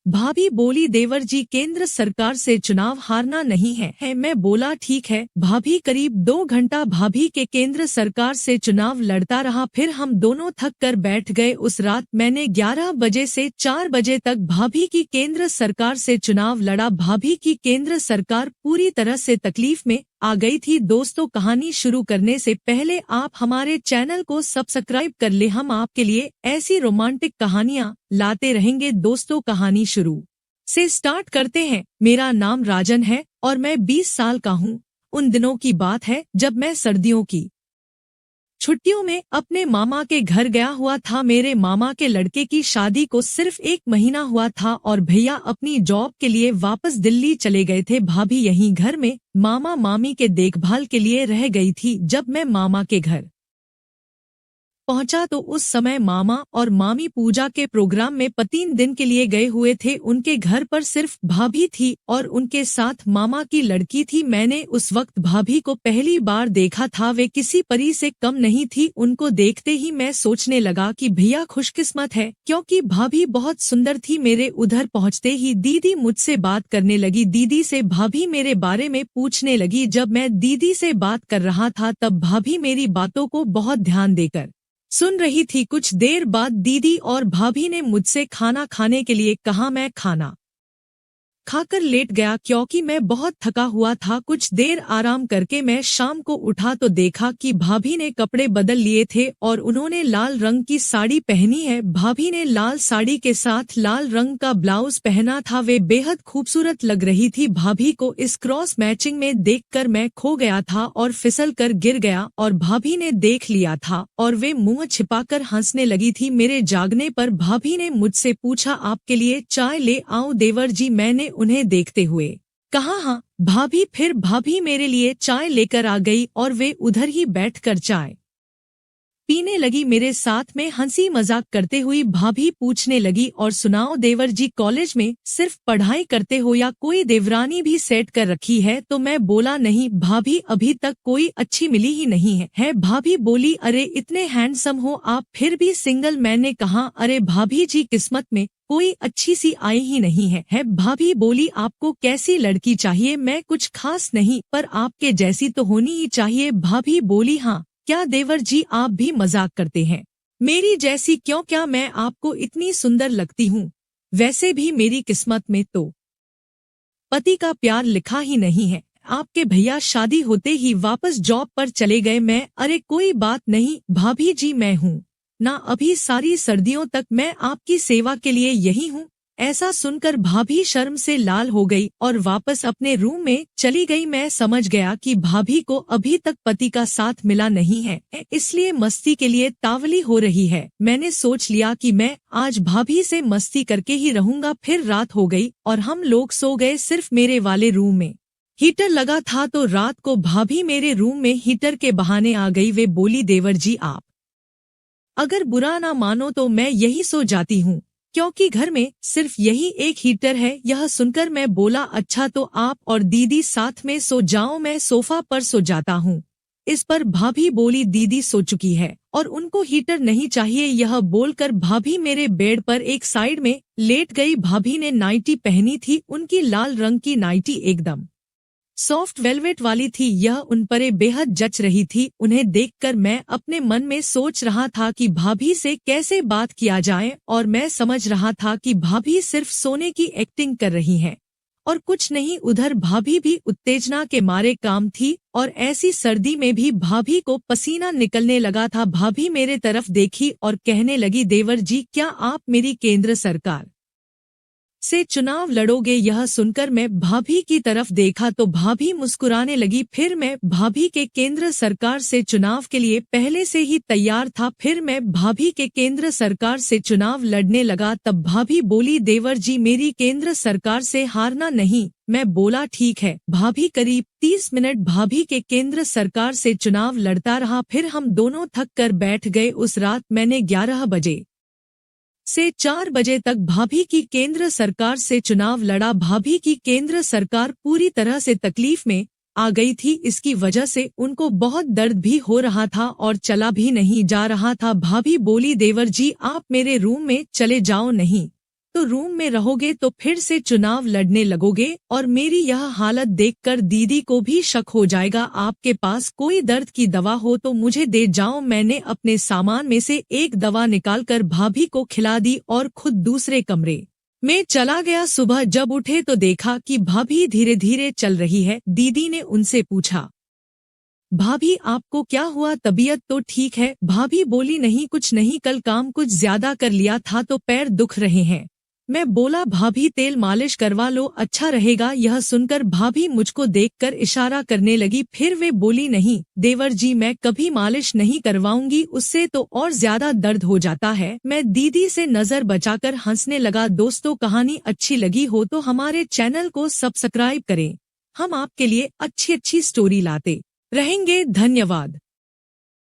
भाभी बोली देवर जी केंद्र सरकार से चुनाव हारना नहीं है। मैं बोला ठीक है भाभी। करीब 2 घंटा भाभी के केंद्र सरकार से चुनाव लड़ता रहा, फिर हम दोनों थक कर बैठ गए। उस रात मैंने 11 बजे से 4 बजे तक भाभी की केंद्र सरकार से चुनाव लड़ा। भाभी की केंद्र सरकार पूरी तरह से तकलीफ में आ गई थी। दोस्तों, कहानी शुरू करने से पहले आप हमारे चैनल को सब्सक्राइब कर ले। हम आपके लिए ऐसी रोमांटिक कहानियां लाते रहेंगे। दोस्तों, कहानी शुरू से स्टार्ट करते हैं। मेरा नाम राजन है और मैं 20 साल का हूँ। उन दिनों की बात है जब मैं सर्दियों की छुट्टियों में अपने मामा के घर गया हुआ था। मेरे मामा के लड़के की शादी को सिर्फ 1 महीना हुआ था और भैया अपनी जॉब के लिए वापस दिल्ली चले गए थे। भाभी यहीं घर में मामा मामी के देखभाल के लिए रह गई थी। जब मैं मामा के घर पहुंचा तो उस समय मामा और मामी पूजा के प्रोग्राम में 3 दिन के लिए गए हुए थे। उनके घर पर सिर्फ भाभी थी और उनके साथ मामा की लड़की थी। मैंने उस वक्त भाभी को पहली बार देखा था। वे किसी परी से कम नहीं थी। उनको देखते ही मैं सोचने लगा कि भैया खुशकिस्मत है, क्योंकि भाभी बहुत सुंदर थी। मेरे उधर पहुंचते ही दीदी मुझसे बात करने लगी। दीदी से भाभी मेरे बारे में पूछने लगी। जब मैं दीदी से बात कर रहा था तब भाभी मेरी बातों को बहुत ध्यान देकर सुन रही थी। कुछ देर बाद दीदी और भाभी ने मुझसे खाना खाने के लिए कहा। मैं खाना खाकर लेट गया क्योंकि मैं बहुत थका हुआ था। कुछ देर आराम करके मैं शाम को उठा तो देखा कि भाभी ने कपड़े बदल लिए थे और उन्होंने लाल रंग की साड़ी पहनी है। भाभी ने लाल साड़ी के साथ लाल रंग का ब्लाउज पहना था। वे बेहद खूबसूरत लग रही थी। भाभी को इस क्रॉस मैचिंग में देखकर मैं खो गया था और फिसल कर गिर गया और भाभी ने देख लिया था और वे मुंह छिपाकर हंसने लगी थी। मेरे जागने पर भाभी ने मुझसे पूछा, आपके लिए चाय ले आऊं देवर जी? मैंने उन्हें देखते हुए कहा, हाँ भाभी। फिर भाभी मेरे लिए चाय लेकर आ गई और वे उधर ही बैठकर चाय पीने लगी। मेरे साथ में हंसी मजाक करते हुई भाभी पूछने लगी, और सुनाओ देवर जी, कॉलेज में सिर्फ पढ़ाई करते हो या कोई देवरानी भी सेट कर रखी है? तो मैं बोला, नहीं भाभी, अभी तक कोई अच्छी मिली ही नहीं है। भाभी बोली, अरे इतने हैंडसम हो आप, फिर भी सिंगल? मैंने कहा, अरे भाभी जी, किस्मत में कोई अच्छी सी आई ही नहीं है। भाभी बोली, आपको कैसी लड़की चाहिए? मैं कुछ खास नहीं, पर आपके जैसी तो होनी ही चाहिए। भाभी बोली, हाँ क्या देवर जी, आप भी मजाक करते हैं? मेरी जैसी क्यों? क्या मैं आपको इतनी सुंदर लगती हूँ? वैसे भी मेरी किस्मत में तो पति का प्यार लिखा ही नहीं है। आपके भैया शादी होते ही वापस जॉब पर चले गए। मैं, अरे कोई बात नहीं भाभी जी, मैं हूँ ना, अभी सारी सर्दियों तक मैं आपकी सेवा के लिए यही हूँ। ऐसा सुनकर भाभी शर्म से लाल हो गई और वापस अपने रूम में चली गई। मैं समझ गया कि भाभी को अभी तक पति का साथ मिला नहीं है, इसलिए मस्ती के लिए तावली हो रही है। मैंने सोच लिया कि मैं आज भाभी से मस्ती करके ही रहूंगा। फिर रात हो गई और हम लोग सो गए। सिर्फ मेरे वाले रूम में हीटर लगा था, तो रात को भाभी मेरे रूम में हीटर के बहाने आ गई। वे बोली, देवर जी, आप अगर बुरा ना मानो तो मैं यही सो जाती हूँ, क्योंकि घर में सिर्फ यही एक हीटर है। यह सुनकर मैं बोला, अच्छा तो आप और दीदी साथ में सो जाओ, मैं सोफा पर सो जाता हूँ। इस पर भाभी बोली, दीदी सो चुकी है और उनको हीटर नहीं चाहिए। यह बोलकर भाभी मेरे बेड पर एक साइड में लेट गई। भाभी ने नाइटी पहनी थी। उनकी लाल रंग की नाइटी एकदम सॉफ्ट वेलवेट वाली थी। यह उन पर बेहद जच रही थी। उन्हें देखकर मैं अपने मन में सोच रहा था कि भाभी से कैसे बात किया जाए, और मैं समझ रहा था कि भाभी सिर्फ सोने की एक्टिंग कर रही हैं और कुछ नहीं। उधर भाभी भी उत्तेजना के मारे काम थी और ऐसी सर्दी में भी भाभी को पसीना निकलने लगा था। भाभी मेरे तरफ देखी और कहने लगी, देवर जी, क्या आप मेरी केंद्र सरकार से चुनाव लड़ोगे? यह सुनकर मैं भाभी की तरफ देखा तो भाभी मुस्कुराने लगी। फिर मैं भाभी के केंद्र सरकार से चुनाव के लिए पहले से ही तैयार था। फिर मैं भाभी के केंद्र सरकार से चुनाव लड़ने लगा। तब भाभी बोली, देवर जी, मेरी केंद्र सरकार से हारना नहीं। मैं बोला, ठीक है भाभी। करीब 30 मिनट भाभी के केंद्र सरकार से चुनाव लड़ता रहा। फिर हम दोनों थक कर बैठ गए। उस रात मैंने 11 बजे से 4 बजे तक भाभी की केंद्र सरकार से चुनाव लड़ा। भाभी की केंद्र सरकार पूरी तरह से तकलीफ में आ गई थी। इसकी वजह से उनको बहुत दर्द भी हो रहा था और चला भी नहीं जा रहा था। भाभी बोली, देवर जी, आप मेरे रूम में चले जाओ। नहीं तो रूम में रहोगे तो फिर से चुनाव लड़ने लगोगे और मेरी यह हालत देखकर दीदी को भी शक हो जाएगा। आपके पास कोई दर्द की दवा हो तो मुझे दे जाओ। मैंने अपने सामान में से एक दवा निकालकर भाभी को खिला दी और खुद दूसरे कमरे में चला गया। सुबह जब उठे तो देखा कि भाभी धीरे धीरे चल रही है। दीदी ने उनसे पूछा, भाभी आपको क्या हुआ, तबीयत तो ठीक है? भाभी बोली, नहीं कुछ नहीं, कल काम कुछ ज्यादा कर लिया था तो पैर दुख रहे हैं। मैं बोला, भाभी तेल मालिश करवा लो, अच्छा रहेगा। यह सुनकर भाभी मुझको देखकर इशारा करने लगी। फिर वे बोली, नहीं देवर जी, मैं कभी मालिश नहीं करवाऊंगी, उससे तो और ज्यादा दर्द हो जाता है। मैं दीदी से नजर बचाकर हंसने लगा। दोस्तों, कहानी अच्छी लगी हो तो हमारे चैनल को सब्सक्राइब करें। हम आपके लिए अच्छी अच्छी स्टोरी लाते रहेंगे। धन्यवाद।